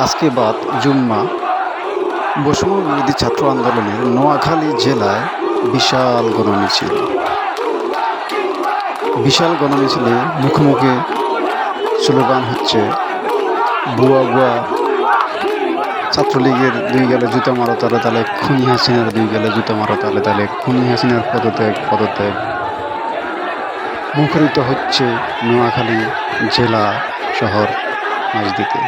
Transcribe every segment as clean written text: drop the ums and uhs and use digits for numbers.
আজকে বাদ জুম্মা বৈষম্য বিরোধী ছাত্র আন্দোলনের নোয়াখালী জেলায় বিশাল গণমিছিলে মুখোমুখি স্লোগান হচ্ছে বুয়া বুয়া, ছাত্রলীগের দুই গেলে জুতা মারো তালে তালে, খুনি হাসিনার দুই গেলে জুতা মারো তালে তালে, খুনি হাসিনার পদত্যাগ মুখরিত হচ্ছে নোয়াখালী জেলা শহর মাঝদিতে।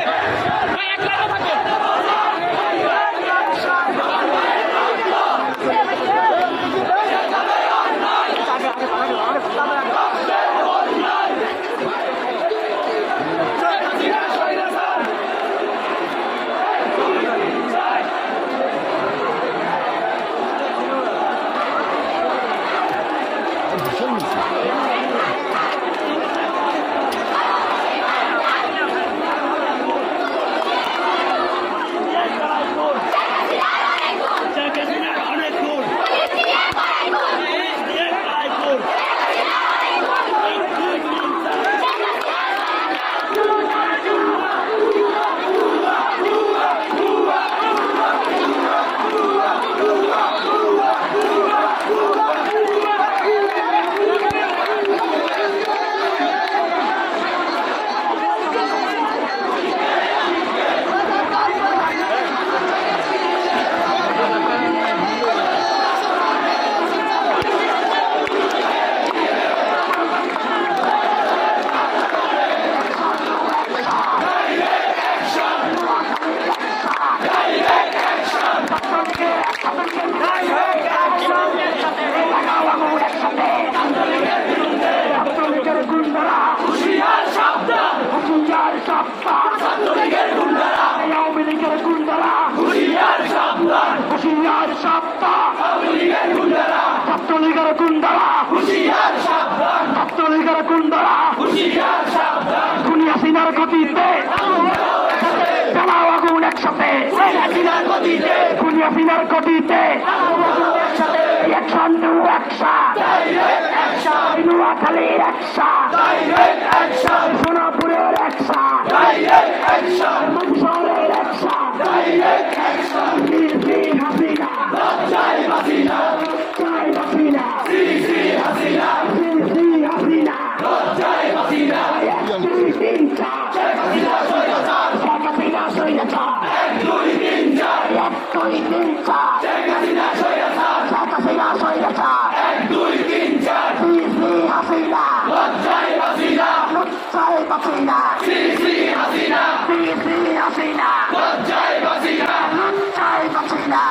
সোনাপুরের অ্যাকশন, মনসুরের অ্যাকশন, হাসিনা, জয় হাসিনা, জয় হাসিনা, হাসিনা, হাসিনা, জয় হাসিনা, দুই তিন চার, জয় হাসিনা স্বৈরাচার, হাসিনা স্বৈরাচার, এক দুই তিন চার, এক দুই তিন চার, জয় হাসিনা স্বৈরাচার, হাসিনা স্বৈরাচার, এক দুই তিন চার, হাসিনা, জয় হাসিনা, জয় হাসিনা, হাসিনা, হাসিনা, জয় হাসিনা, জয় হাসিনা।